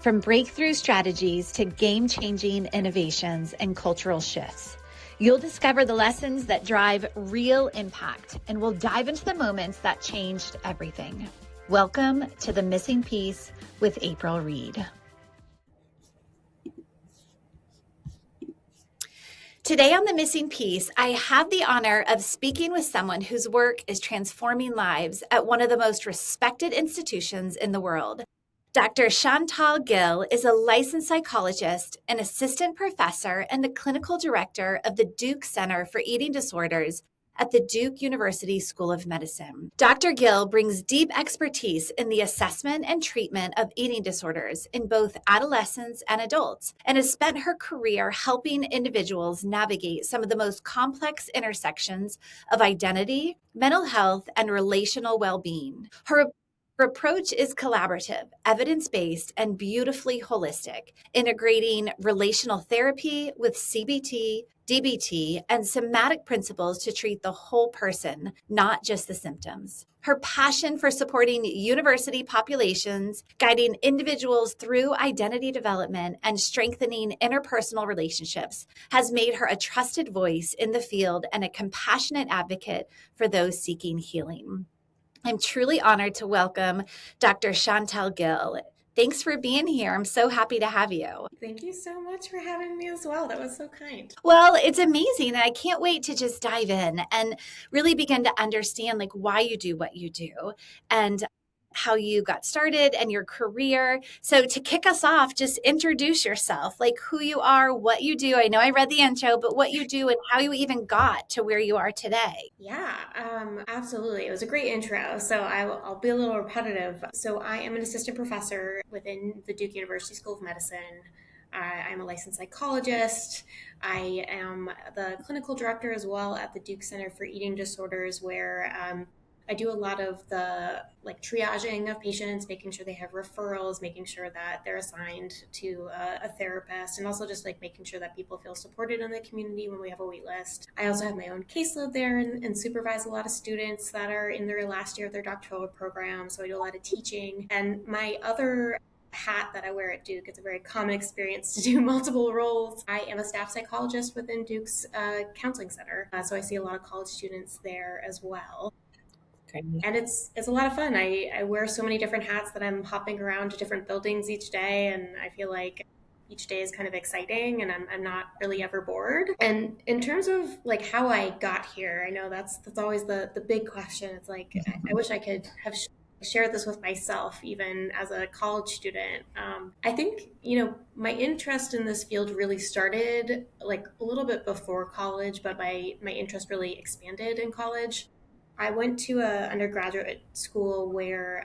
From breakthrough strategies to game-changing innovations and cultural shifts, you'll discover the lessons that drive real impact, and we'll dive into the moments that changed everything. Welcome to The Missing Piece with April Reed. Today on The Missing Piece, I have the honor of speaking with someone whose work is transforming lives at one of the most respected institutions in the world. Dr. Chantal Gill is a licensed psychologist, an assistant professor, and the clinical director of the Duke Center for Eating Disorders at the Duke University School of Medicine. Dr. Gill brings deep expertise in the assessment and treatment of eating disorders in both adolescents and adults, and has spent her career helping individuals navigate some of the most complex intersections of identity, mental health, and relational well-being. Her approach is collaborative, evidence-based, and beautifully holistic, integrating relational therapy with CBT, DBT, and somatic principles to treat the whole person, not just the symptoms. Her passion for supporting university populations, guiding individuals through identity development, and strengthening interpersonal relationships has made her a trusted voice in the field and a compassionate advocate for those seeking healing. I'm truly honored to welcome Dr. Chantal Gill. Thanks for being here. I'm so happy to have you. Thank you so much for having me as well. That was so kind. Well, it's amazing. And I can't wait to just dive in and really begin to understand why you do what you do and how you got started and your career. So to kick us off, just introduce yourself, who you are, what you do. I know I read the intro, but what you do and how you even got to where you are today. Yeah, absolutely. It was a great intro. So I'll be a little repetitive. So I am an assistant professor within the Duke University School of Medicine. I'm a licensed psychologist. I am the clinical director as well at the Duke Center for Eating Disorders, where I do a lot of the triaging of patients, making sure they have referrals, making sure that they're assigned to a therapist, and also just making sure that people feel supported in the community when we have a wait list. I also have my own caseload there and supervise a lot of students that are in their last year of their doctoral program. So I do a lot of teaching. And my other hat that I wear at Duke, it's a very common experience to do multiple roles. I am a staff psychologist within Duke's counseling center. So I see a lot of college students there as well. And it's a lot of fun. I wear so many different hats that I'm hopping around to different buildings each day, and I feel like each day is kind of exciting, and I'm not really ever bored. And in terms of how I got here, I know that's always the big question. It's I wish I could have shared this with myself even as a college student. I think my interest in this field really started a little bit before college, but my interest really expanded in college. I went to an undergraduate school where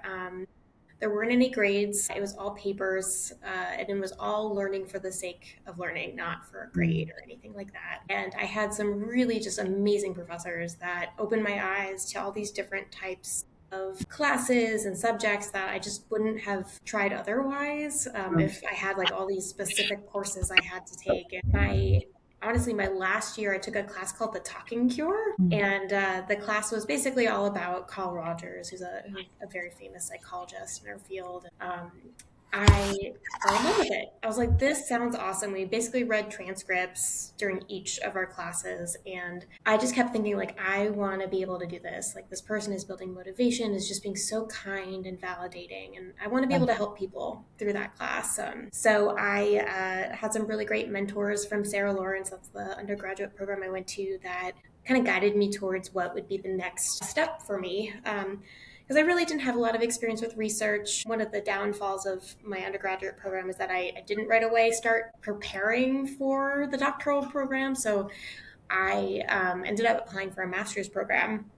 there weren't any grades. It was all papers, and it was all learning for the sake of learning, not for a grade or anything like that. And I had some really just amazing professors that opened my eyes to all these different types of classes and subjects that I just wouldn't have tried otherwise if I had all these specific courses I had to take. And honestly, my last year, I took a class called The Talking Cure, and the class was basically all about Carl Rogers, who's a very famous psychologist in our field. I fell in love with it. I was like, this sounds awesome. We basically read transcripts during each of our classes, and I just kept thinking, I want to be able to do this. This person is building motivation, is just being so kind and validating, and I want to be able to help people through that class. So I had some really great mentors from Sarah Lawrence. That's the undergraduate program I went to that kind of guided me towards what would be the next step for me. Because I really didn't have a lot of experience with research. One of the downfalls of my undergraduate program is that I didn't right away start preparing for the doctoral program. So I ended up applying for a master's program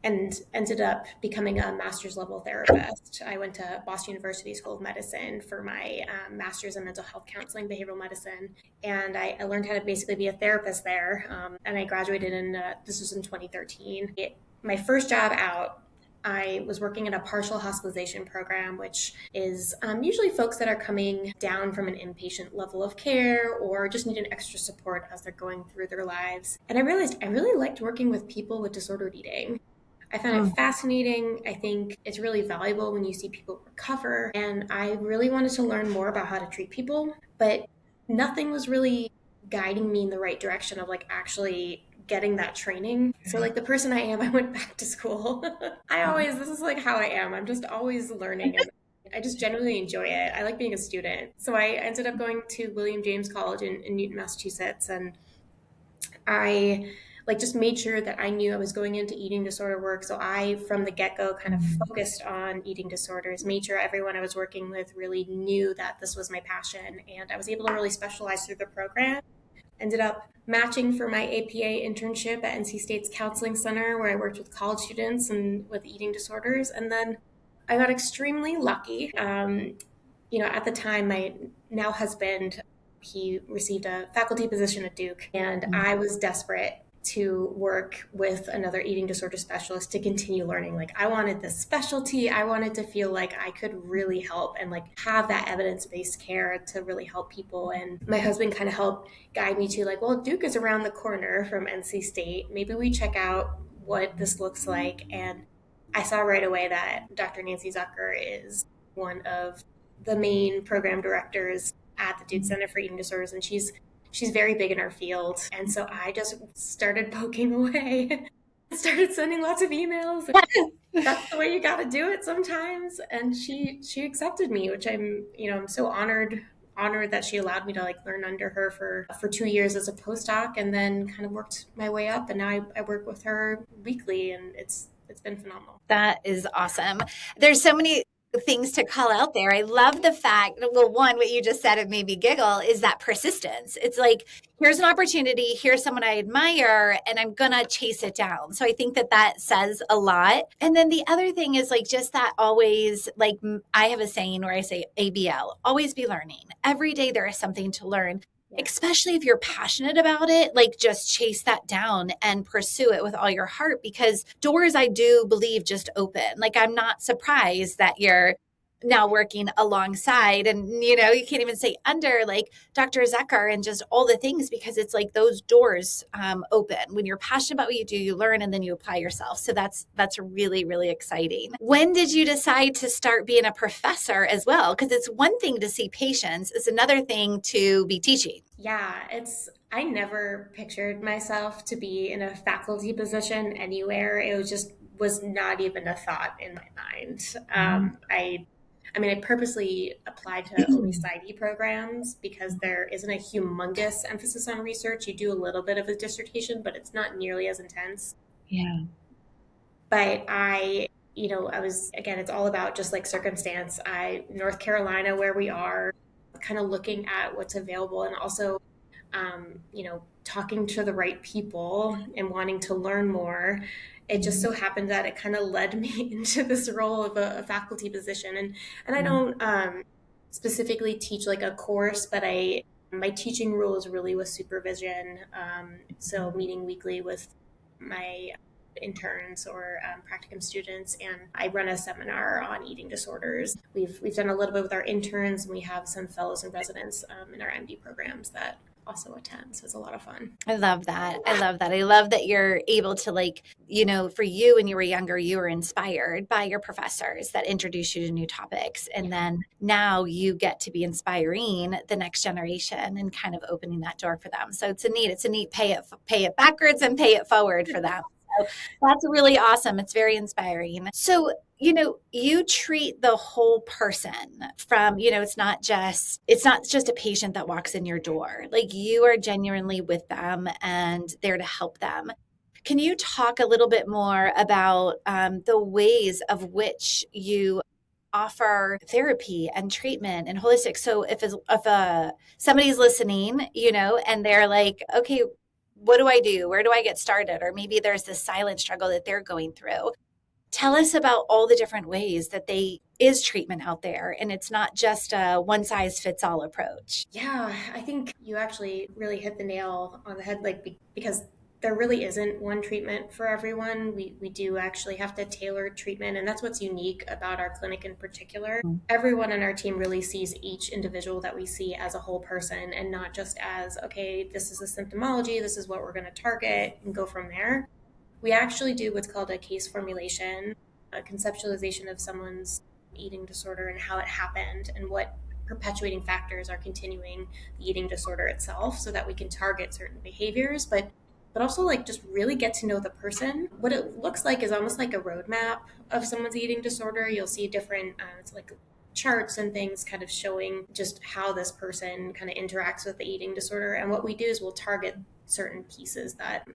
and ended up becoming a master's level therapist. I went to Boston University School of Medicine for my master's in mental health counseling, behavioral medicine. And I learned how to basically be a therapist there. And I graduated this was in 2013. My first job out, I was working in a partial hospitalization program, which is usually folks that are coming down from an inpatient level of care or just need an extra support as they're going through their lives. And I realized I really liked working with people with disordered eating. I found it fascinating. I think it's really valuable when you see people recover. And I really wanted to learn more about how to treat people, but nothing was really guiding me in the right direction of like actually getting that training. So like the person I am, I went back to school. This is like how I am. I'm just always learning and I just genuinely enjoy it. I like being a student. So I ended up going to William James College in Newton, Massachusetts, and I like just made sure that I knew I was going into eating disorder work. So I, from the get-go, kind of focused on eating disorders, made sure everyone I was working with really knew that this was my passion. And I was able to really specialize through the program. Ended up matching for my APA internship at NC State's Counseling Center, where I worked with college students and with eating disorders. And then I got extremely lucky. At the time, my now husband, he received a faculty position at Duke, and I was desperate to work with another eating disorder specialist to continue learning. Like I wanted this specialty. I wanted to feel like I could really help and like have that evidence-based care to really help people. And my husband kind of helped guide me to like, well, Duke is around the corner from NC State. Maybe we check out what this looks like. And I saw right away that Dr. Nancy Zucker is one of the main program directors at the Duke Center for Eating Disorders, and she's very big in our field. And so I just started poking away, started sending lots of emails. That's the way you got to do it sometimes. And she accepted me, which I'm so honored that she allowed me to like learn under her for 2 years as a postdoc, and then kind of worked my way up. And now I work with her weekly, and it's been phenomenal. That is awesome. There's so many things to call out there. I love the fact, well, one, what you just said, it made me giggle, is that persistence. It's like, here's an opportunity, here's someone I admire, and I'm going to chase it down. So I think that says a lot. And then the other thing is like, just that always, like I have a saying where I say ABL, always be learning. Every day there is something to learn. Especially if you're passionate about it, like just chase that down and pursue it with all your heart, because doors, I do believe, just open. Like I'm not surprised that you're now working alongside and, you can't even say under like Dr. Zucker and just all the things, because it's like those doors open. When you're passionate about what you do, you learn and then you apply yourself. So that's really, really exciting. When did you decide to start being a professor as well? Because it's one thing to see patients, it's another thing to be teaching. Yeah, I never pictured myself to be in a faculty position anywhere. It was not even a thought in my mind. I purposely applied to only PsyD programs because there isn't a humongous emphasis on research. You do a little bit of a dissertation, but it's not nearly as intense. Yeah. But I was, again, it's all about just like circumstance. North Carolina, where we are, kind of looking at what's available, and also, talking to the right people and wanting to learn more. It just so happened that it kind of led me into this role of a faculty position. And I don't specifically teach like a course, but my teaching role is really with supervision. So meeting weekly with my interns or practicum students, and I run a seminar on eating disorders. We've done a little bit with our interns, and we have some fellows and residents in our MD programs that also attend. So it's a lot of fun. I love that. I love that you're able to for you when you were younger, you were inspired by your professors that introduced you to new topics. And then now you get to be inspiring the next generation and kind of opening that door for them. So it's a neat pay it backwards and pay it forward for them. So that's really awesome. It's very inspiring. So, you treat the whole person from, it's not just a patient that walks in your door. Like you are genuinely with them and there to help them. Can you talk a little bit more about the ways of which you offer therapy and treatment and holistic? So if somebody's listening, and they're like, okay, what do I do? Where do I get started? Or maybe there's this silent struggle that they're going through. Tell us about all the different ways that is treatment out there, and it's not just a one size fits all approach. Yeah, I think you actually really hit the nail on the head, because there really isn't one treatment for everyone. We do actually have to tailor treatment, and that's what's unique about our clinic in particular. Mm-hmm. Everyone on our team really sees each individual that we see as a whole person, and not just as, okay, this is a symptomology, this is what we're going to target and go from there. we actually do what's called a case formulation, a conceptualization of someone's eating disorder and how it happened and what perpetuating factors are continuing the eating disorder itself, so that we can target certain behaviors, but also like just really get to know the person. What it looks like is almost like a roadmap of someone's eating disorder. You'll see different it's like charts and things kind of showing just how this person kind of interacts with the eating disorder. And what we do is we'll target certain pieces that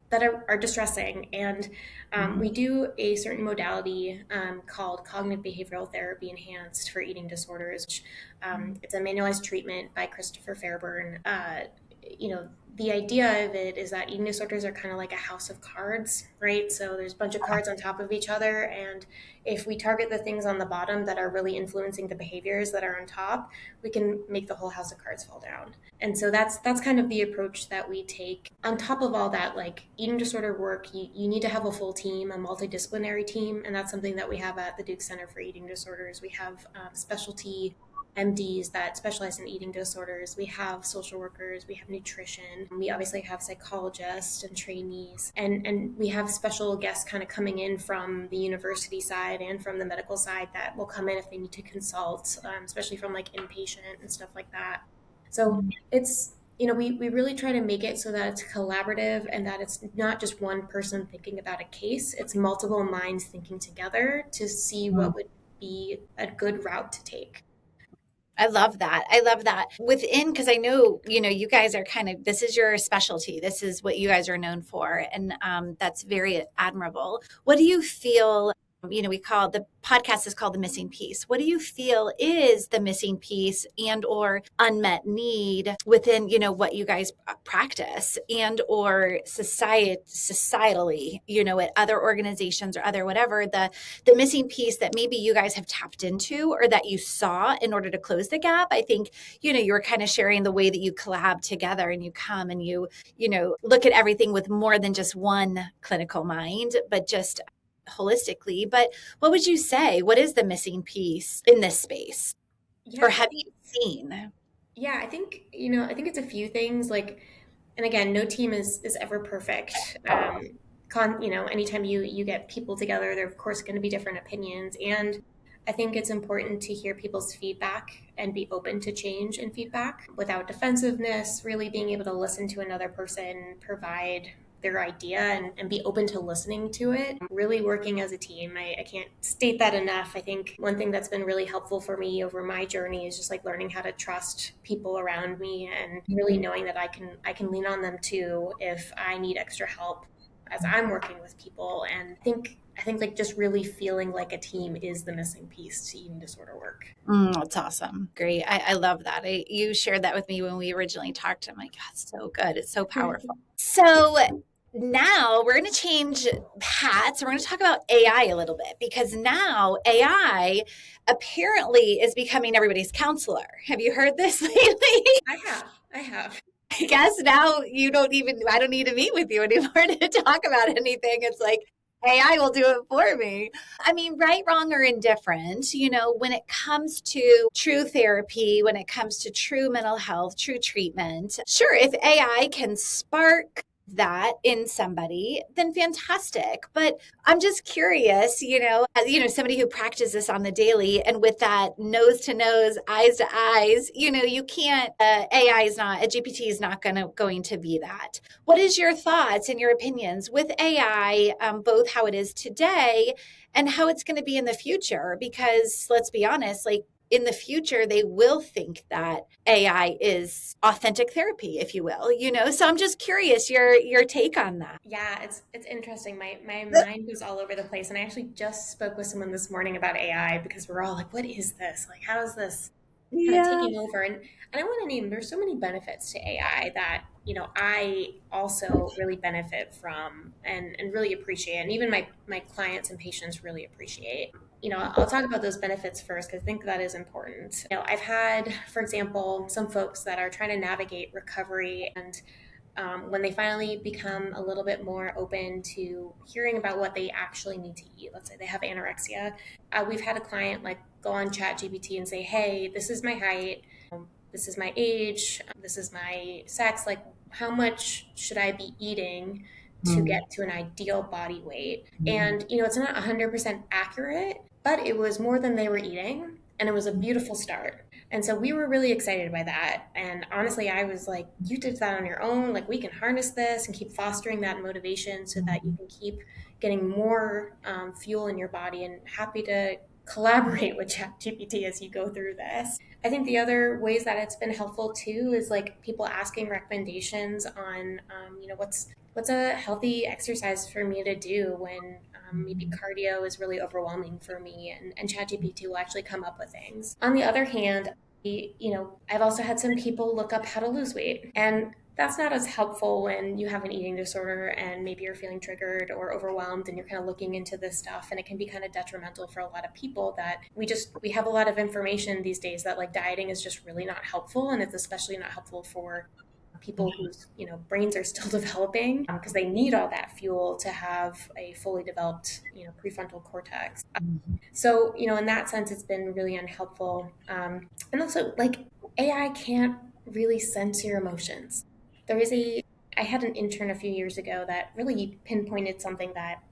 are distressing. And we do a certain modality called cognitive behavioral therapy enhanced for eating disorders. Which, it's a manualized treatment by Christopher Fairburn. The idea of it is that eating disorders are kind of like a house of cards, right? So there's a bunch of cards on top of each other. And if we target the things on the bottom that are really influencing the behaviors that are on top, we can make the whole house of cards fall down. And so that's kind of the approach that we take. On top of all that, like eating disorder work, you need to have a full team, a multidisciplinary team. And that's something that we have at the Duke Center for Eating Disorders. We have specialty MDs that specialize in eating disorders. We have social workers, we have nutrition, we obviously have psychologists and trainees, and we have special guests kind of coming in from the university side and from the medical side that will come in if they need to consult, especially from like inpatient and stuff like that. So it's, we really try to make it so that it's collaborative and that it's not just one person thinking about a case, it's multiple minds thinking together to see what would be a good route to take. I love that. I love that. Within, because I know, you guys are this is your specialty. This is what you guys are known for. And that's very admirable. What do you feel, we call the podcast is called The Missing Piece. What do you feel is the missing piece and or unmet need within, what you guys practice and or societally, at other organizations or other whatever, the missing piece that maybe you guys have tapped into or that you saw in order to close the gap? I think, you were kind of sharing the way that you collab together and you come and you look at everything with more than just one clinical mind, but just holistically. But what would you say? What is the missing piece in this space? Yeah. Or have you seen? Yeah, I think, it's a few things like, and again, no team is ever perfect. Anytime you get people together, there are of course going to be different opinions. And I think it's important to hear people's feedback and be open to change and feedback without defensiveness, really being able to listen to another person, provide their idea and be open to listening to it. Really working as a team. I can't state that enough. I think one thing that's been really helpful for me over my journey is just like learning how to trust people around me and really knowing that I can lean on them too if I need extra help as I'm working with people. And I think like just really feeling like a team is the missing piece to eating disorder work. That's awesome. Great. I love that. You shared that with me when we originally talked. I'm like, that's so good. It's so powerful. So now we're going to change hats. We're going to talk about AI a little bit because now AI apparently is becoming everybody's counselor. Have you heard this lately? I have. I guess now I don't need to meet with you anymore to talk about anything. It's like, AI will do it for me. I mean, right, wrong, or indifferent, when it comes to true therapy, when it comes to true mental health, true treatment, sure, if AI can spark that in somebody, then fantastic. But I'm just curious, as somebody who practices this on the daily and with that nose to nose, eyes to eyes, you can't, AI is not, a GPT is not going to be that. What is your thoughts and your opinions with AI, both how it is today and how it's going to be in the future? Because let's be honest, like, in the future, they will think that AI is authentic therapy, if you will, So I'm just curious your take on that. Yeah, it's interesting. My mind goes all over the place. And I actually just spoke with someone this morning about AI because we're all like, what is this? Like, how is this kind of taking over? And I want to name, there's so many benefits to AI that, I also really benefit from and really appreciate. And even my clients and patients really appreciate. I'll talk about those benefits first because I think that is important. I've had, for example, some folks that are trying to navigate recovery and when they finally become a little bit more open to hearing about what they actually need to eat. Let's say they have anorexia. We've had a client like go on ChatGPT and say, hey, this is my height, this is my age, this is my sex, like how much should I be eating to Mm. get to an ideal body weight. And, you know, it's not 100% accurate, but it was more than they were eating. And it was a beautiful start. And so we were really excited by that. And honestly, I was like, you did that on your own. Like, we can harness this and keep fostering that motivation so that you can keep getting more fuel in your body, and happy to collaborate with ChatGPT as you go through this. I think the other ways that it's been helpful too is like people asking recommendations on, you know, what's a healthy exercise for me to do when maybe cardio is really overwhelming for me, and ChatGPT will actually come up with things. On the other hand, you know, I've also had some people look up how to lose weight, and that's not as helpful when you have an eating disorder and maybe you're feeling triggered or overwhelmed and you're kind of looking into this stuff, and it can be kind of detrimental for a lot of people that we have a lot of information these days that like dieting is just really not helpful, and it's especially not helpful for people whose, you know, brains are still developing, because they need all that fuel to have a fully developed, you know, prefrontal cortex. So, you know, in that sense, it's been really unhelpful. And also, like, AI can't really sense your emotions. There is I had an intern a few years ago that really pinpointed something that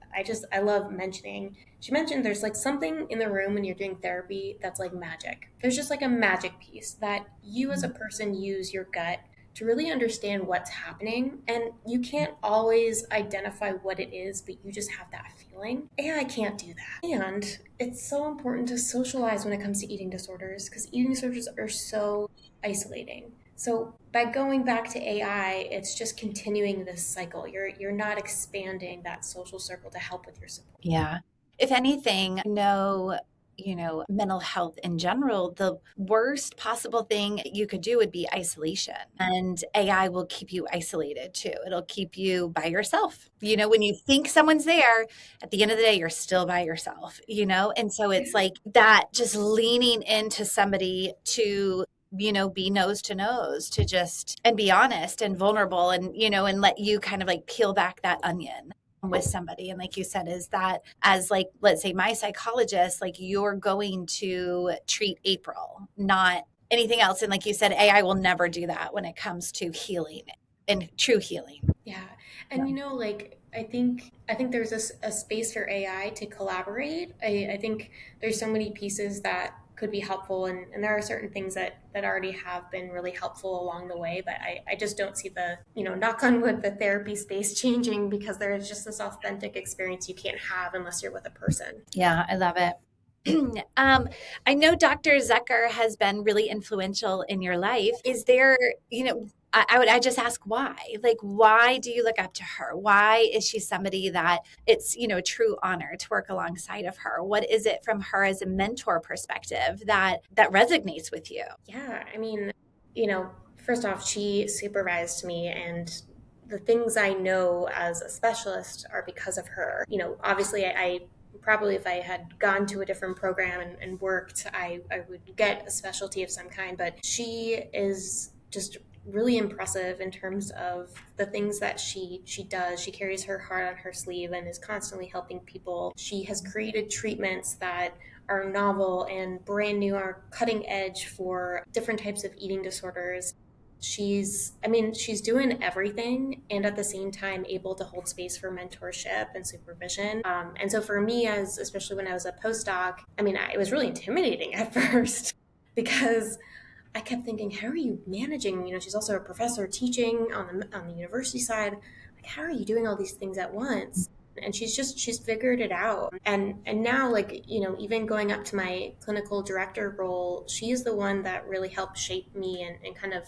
I love mentioning. She mentioned there's like something in the room when you're doing therapy that's like magic. There's just like a magic piece that you as a person use your gut to really understand what's happening. And you can't always identify what it is, but you just have that feeling. AI can't do that. And it's so important to socialize when it comes to eating disorders, because eating disorders are so isolating. So by going back to AI, it's just continuing this cycle. You're not expanding that social circle to help with your support. Yeah. If anything, no, mental health in general, the worst possible thing you could do would be isolation. And AI will keep you isolated too. It'll keep you by yourself. You know, when you think someone's there, at the end of the day, you're still by yourself, you know? And so it's like that just leaning into somebody to be nose to nose to just and be honest and vulnerable and, and let you kind of like peel back that onion with somebody. And like you said, is that as like, let's say my psychologist, like you're going to treat April, not anything else. And like you said, AI will never do that when it comes to healing and true healing. Yeah. And you know, like I think there's a space for AI to collaborate. I think there's so many pieces that could be helpful, and there are certain things that already have been really helpful along the way, but I just don't see the, you know, knock on wood, the therapy space changing, because there is just this authentic experience you can't have unless you're with a person. Yeah, I love it. I know Dr. Zucker has been really influential in your life. Is there, I just ask why? Like, why do you look up to her? Why is she somebody that it's, a true honor to work alongside of her? What is it from her as a mentor perspective that resonates with you? Yeah, I mean, you know, first off, she supervised me, and the things I know as a specialist are because of her. You know, obviously, I probably, if I had gone to a different program and worked, I would get a specialty of some kind, but she is just really impressive in terms of the things that she does. She carries her heart on her sleeve and is constantly helping people. She has created treatments that are novel and brand new, are cutting edge for different types of eating disorders. She's doing everything, and at the same time able to hold space for mentorship and supervision. And so for me, as especially when I was a postdoc, it was really intimidating at first because I kept thinking, how are you managing? You know, she's also a professor teaching on the university side. Like, how are you doing all these things at once? And she's figured it out. And now, like, you know, even going up to my clinical director role, she is the one that really helped shape me and kind of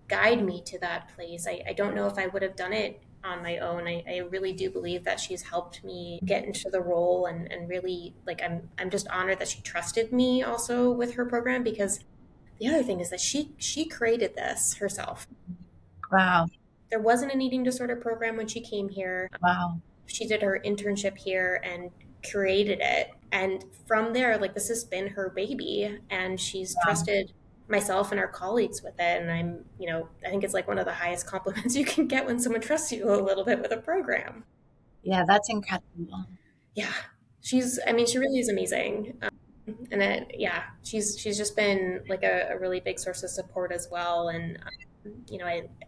guide me to that place. I don't know if I would have done it on my own. I really do believe that she's helped me get into the role, and really, like, I'm just honored that she trusted me also with her program, because the other thing is that she created this herself. Wow. There wasn't an eating disorder program when she came here. Wow. She did her internship here and created it. And from there, like, this has been her baby, and she's Wow. trusted myself and our colleagues with it. And I think it's like one of the highest compliments you can get when someone trusts you a little bit with a program. Yeah, that's incredible. Yeah. She really is amazing. And yeah, she's just been like a really big source of support as well. And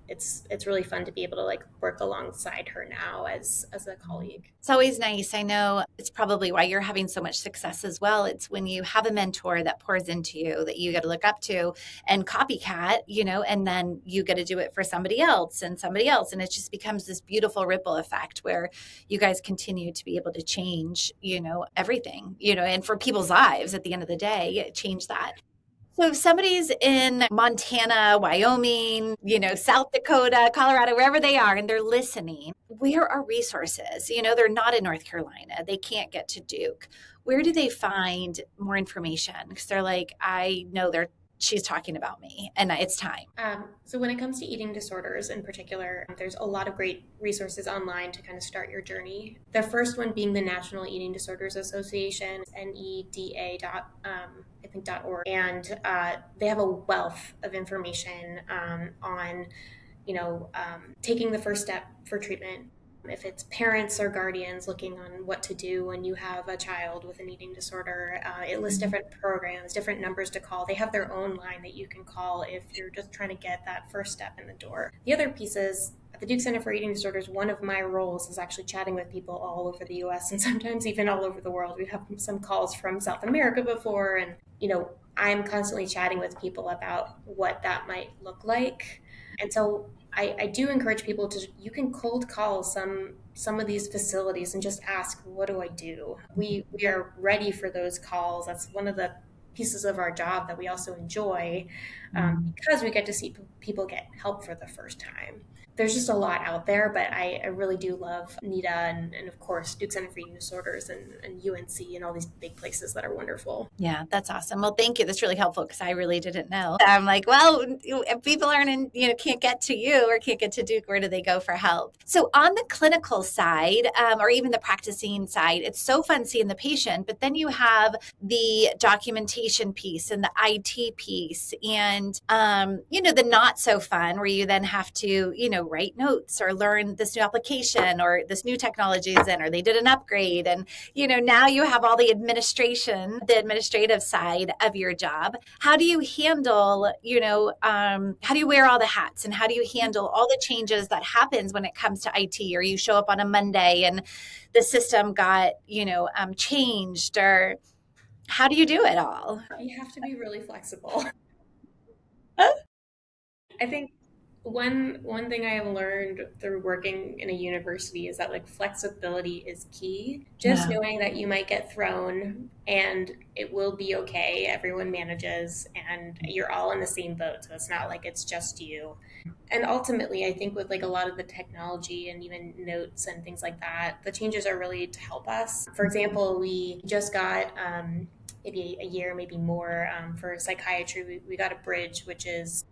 it's really fun to be able to like work alongside her now as a colleague. It's always nice. I know it's probably why you're having so much success as well. It's when you have a mentor that pours into you that you get to look up to and copycat, and then you get to do it for somebody else and somebody else. And it just becomes this beautiful ripple effect where you guys continue to be able to change, everything, and for people's lives at the end of the day, change that. So if somebody's in Montana, Wyoming, South Dakota, Colorado, wherever they are, and they're listening, where are resources? They're not in North Carolina. They can't get to Duke. Where do they find more information? Because they're like, I know she's talking about me and it's time. So when it comes to eating disorders in particular, there's a lot of great resources online to kind of start your journey. The first one being the National Eating Disorders Association, NEDA.org, and they have a wealth of information on, taking the first step for treatment. If it's parents or guardians looking on what to do when you have a child with an eating disorder, it lists different programs, different numbers to call. They have their own line that you can call if you're just trying to get that first step in the door. The other piece is, at the Duke Center for Eating Disorders, one of my roles is actually chatting with people all over the US and sometimes even all over the world. We've had some calls from South America before, and, I'm constantly chatting with people about what that might look like. And so I do encourage people you can cold call some of these facilities and just ask, what do I do? We are ready for those calls. That's one of the pieces of our job that we also enjoy, because we get to see people get help for the first time. There's just a lot out there, but I really do love NEDA and of course, Duke Center for Eating Disorders and UNC and all these big places that are wonderful. Yeah, that's awesome. Well, thank you. That's really helpful because I really didn't know. I'm like, well, if people aren't can't get to you or can't get to Duke, where do they go for help? So on the clinical side, or even the practicing side, it's so fun seeing the patient, but then you have the documentation piece and the IT piece and, the not so fun where you then have to, write notes or learn this new application or this new technology is in, or they did an upgrade. And, now you have all the administrative side of your job. How do you handle, how do you wear all the hats and how do you handle all the changes that happens when it comes to IT, or you show up on a Monday and the system got, changed, or how do you do it all? You have to be really flexible. I think one thing I have learned through working in a university is that like flexibility is key. Just knowing that you might get thrown and it will be okay. Everyone manages and you're all in the same boat. So it's not like it's just you. And ultimately, I think with like a lot of the technology and even notes and things like that, the changes are really to help us. For example, we just got maybe a year, maybe more, for psychiatry, we got a bridge, which is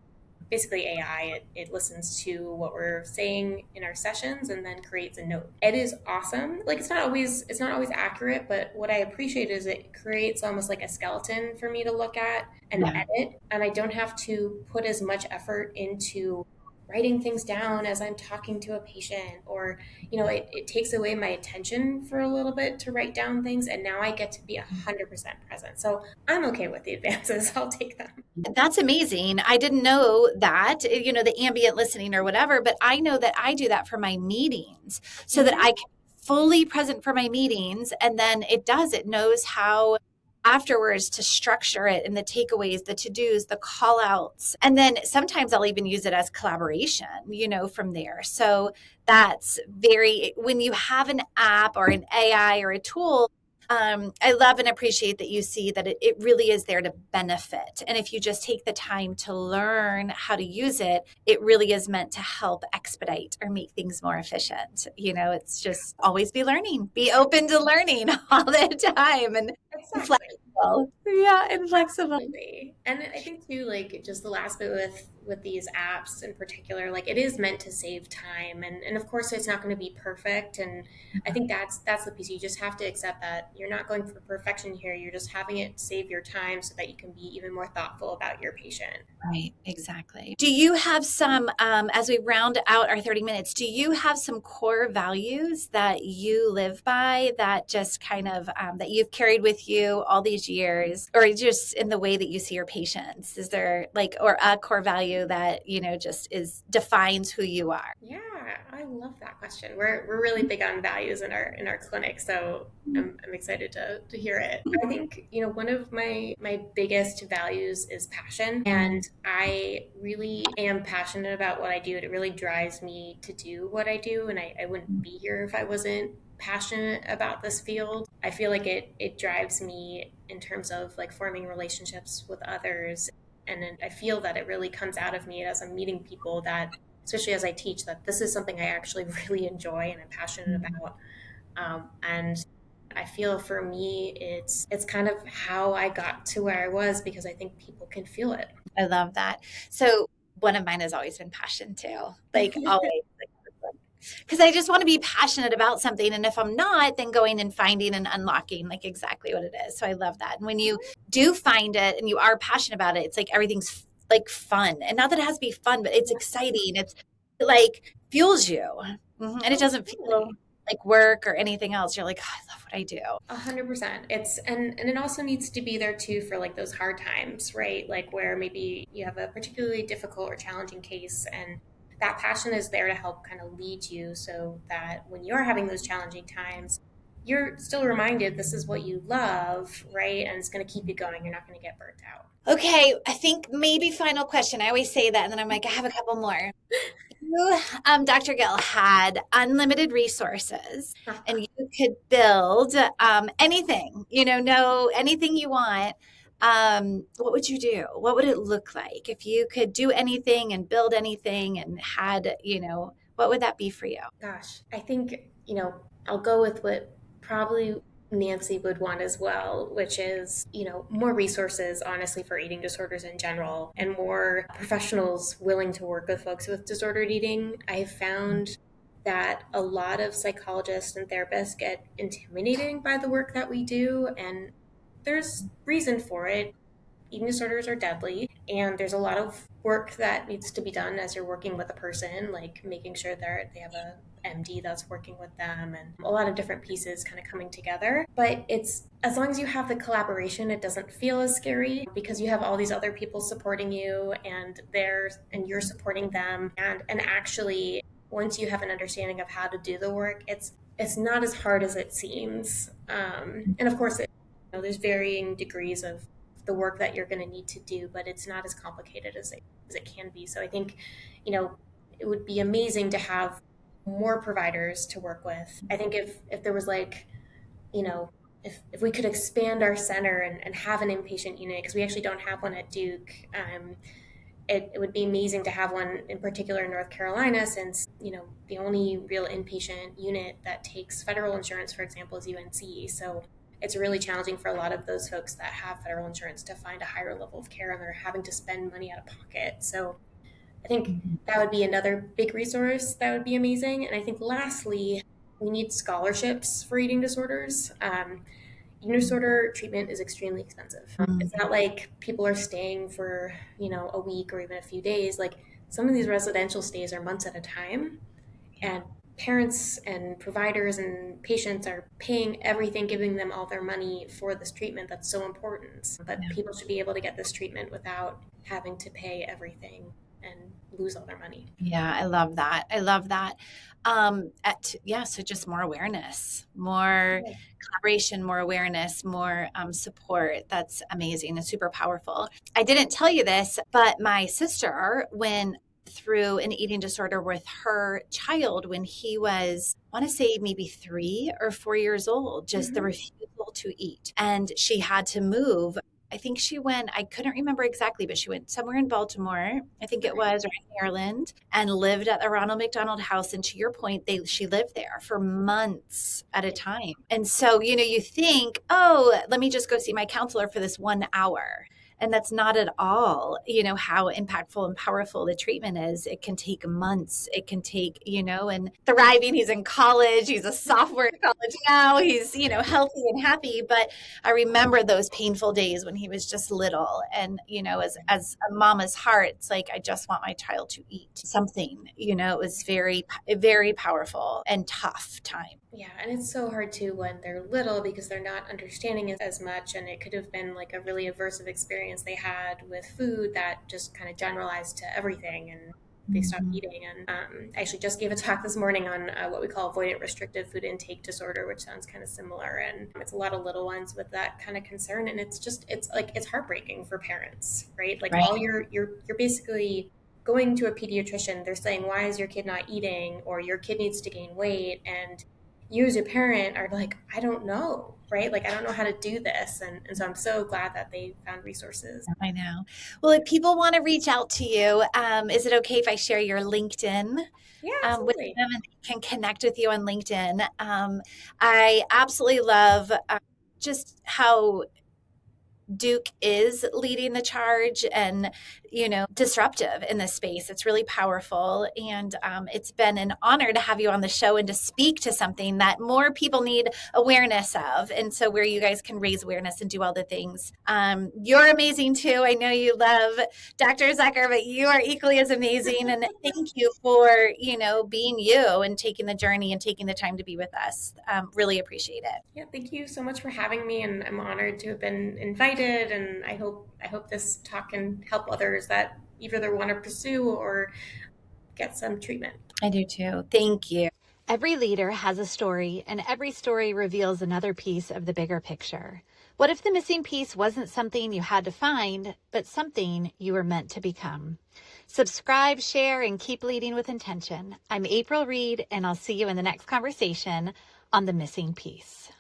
basically AI. It listens to what we're saying in our sessions and then creates a note. It is awesome. Like it's not always accurate, but what I appreciate is it creates almost like a skeleton for me to look at and edit. And I don't have to put as much effort into writing things down as I'm talking to a patient, or, it takes away my attention for a little bit to write down things. And now I get to be 100% present. So I'm okay with the advances. I'll take them. That's amazing. I didn't know that, the ambient listening or whatever, but I know that I do that for my meetings so that I can fully present for my meetings. And then it knows how afterwards to structure it and the takeaways, the to-dos, the call outs. And then sometimes I'll even use it as collaboration, from there. So that's when you have an app or an AI or a tool, I love and appreciate that you see that it really is there to benefit. And if you just take the time to learn how to use it, it really is meant to help expedite or make things more efficient. It's just always be learning, be open to learning all the time and flexible. Yeah, and flexible. Absolutely. And I think too, like just the last bit with these apps in particular, like it is meant to save time. And of course it's not going to be perfect. And I think that's the piece. You just have to accept that you're not going for perfection here. You're just having it save your time so that you can be even more thoughtful about your patient. Right, exactly. Do you have some, as we round out our 30 minutes, do you have some core values that you live by that just kind of, that you've carried with you all these these years, or just in the way that you see your patients? Is there like, or a core value that, just defines who you are? Yeah, I love that question. We're really big on values in our clinic, so I'm excited to hear it. I think, one of my biggest values is passion, and I really am passionate about what I do. It really drives me to do what I do, and I wouldn't be here if I wasn't passionate about this field. I feel like it drives me in terms of like forming relationships with others, and then I feel that it really comes out of me as I'm meeting people that, especially as I teach, that this is something I actually really enjoy and I'm passionate about. And I feel for me, it's kind of how I got to where I was, because I think people can feel it. I love that. So one of mine has always been passion too, like always. Because I just want to be passionate about something. And if I'm not, then going and finding and unlocking like exactly what it is. So I love that. And when you do find it and you are passionate about it, it's like everything's like fun. And not that it has to be fun, but it's exciting. It like fuels you. And it doesn't feel like work or anything else. You're like, oh, I love what I do. 100%. And it also needs to be there too for like those hard times, right? Like where maybe you have a particularly difficult or challenging case, and that passion is there to help kind of lead you so that when you're having those challenging times, you're still reminded this is what you love, right? And it's going to keep you going. You're not going to get burnt out. Okay, I think maybe final question. I always say that, and then I'm like, I have a couple more. You, Dr. Gill, had unlimited resources and you could build anything, know anything you want. What would you do? What would it look like if you could do anything and build anything and had, what would that be for you? Gosh, I think, I'll go with what probably Nancy would want as well, which is, more resources, honestly, for eating disorders in general, and more professionals willing to work with folks with disordered eating. I've found that a lot of psychologists and therapists get intimidated by the work that we do, and there's reason for it. Eating disorders are deadly, and there's a lot of work that needs to be done as you're working with a person, like making sure that they have a MD that's working with them, and a lot of different pieces kind of coming together. But it's, as long as you have the collaboration, it doesn't feel as scary because you have all these other people supporting you, and you're supporting them, and actually once you have an understanding of how to do the work, it's not as hard as it seems. And of course, there's varying degrees of the work that you're going to need to do, but it's not as complicated as it can be. So I think, it would be amazing to have more providers to work with. I think if there was like, if we could expand our center and have an inpatient unit, because we actually don't have one at Duke, it would be amazing to have one in particular in North Carolina, since, the only real inpatient unit that takes federal insurance, for example, is UNC. So it's really challenging for a lot of those folks that have federal insurance to find a higher level of care, and they're having to spend money out of pocket. So I think that would be another big resource that would be amazing. And I think lastly, we need scholarships for eating disorders. Eating disorder treatment is extremely expensive. It's not like people are staying for, a week or even a few days. Like some of these residential stays are months at a time, and parents and providers and patients are paying everything, giving them all their money for this treatment that's so important. But people should be able to get this treatment without having to pay everything and lose all their money. Yeah, I love that. I love that. So just more awareness, more collaboration, more awareness, more support. That's amazing and super powerful. I didn't tell you this, but my sister went through an eating disorder with her child when he was, I want to say maybe 3 or 4 years old, just the refusal to eat. And she had to move. I think she went, I couldn't remember exactly, but she went somewhere in Baltimore, I think it was, or in Maryland, and lived at the Ronald McDonald House. And to your point, she lived there for months at a time. And so, you think, oh, let me just go see my counselor for this 1 hour. And that's not at all, how impactful and powerful the treatment is. It can take months. It can take, and thriving. He's in college. He's a sophomore in college now. He's, healthy and happy. But I remember those painful days when he was just little. And, as a mama's heart, it's like, I just want my child to eat something. It was very, very powerful and tough time. Yeah, and it's so hard too when they're little because they're not understanding it as much, and it could have been like a really aversive experience they had with food that just kind of generalized to everything, and they stopped Mhm. eating. And I actually just gave a talk this morning on what we call avoidant restrictive food intake disorder, which sounds kind of similar. And it's a lot of little ones with that kind of concern, and it's like it's heartbreaking for parents, right? Like Right. all you're basically going to a pediatrician. They're saying, "Why is your kid not eating?" or "Your kid needs to gain weight," and you as a parent are like, I don't know, right? Like, I don't know how to do this. And so I'm so glad that they found resources. I know. Well, if people want to reach out to you, is it okay if I share your LinkedIn Yeah, with absolutely. them and they can connect with you on LinkedIn? I absolutely love just how Duke is leading the charge and, disruptive in this space. It's really powerful. And it's been an honor to have you on the show and to speak to something that more people need awareness of. And so, where you guys can raise awareness and do all the things. You're amazing too. I know you love Dr. Zucker, but you are equally as amazing. And thank you for, being you and taking the journey and taking the time to be with us. Really appreciate it. Yeah, thank you so much for having me, and I'm honored to have been invited. And I hope this talk can help others that either want to pursue or get some treatment. I do too. Thank you. Every leader has a story, and every story reveals another piece of the bigger picture. What if the missing piece wasn't something you had to find, but something you were meant to become? Subscribe, share, and keep leading with intention. I'm April Reed, and I'll see you in the next conversation on the missing piece.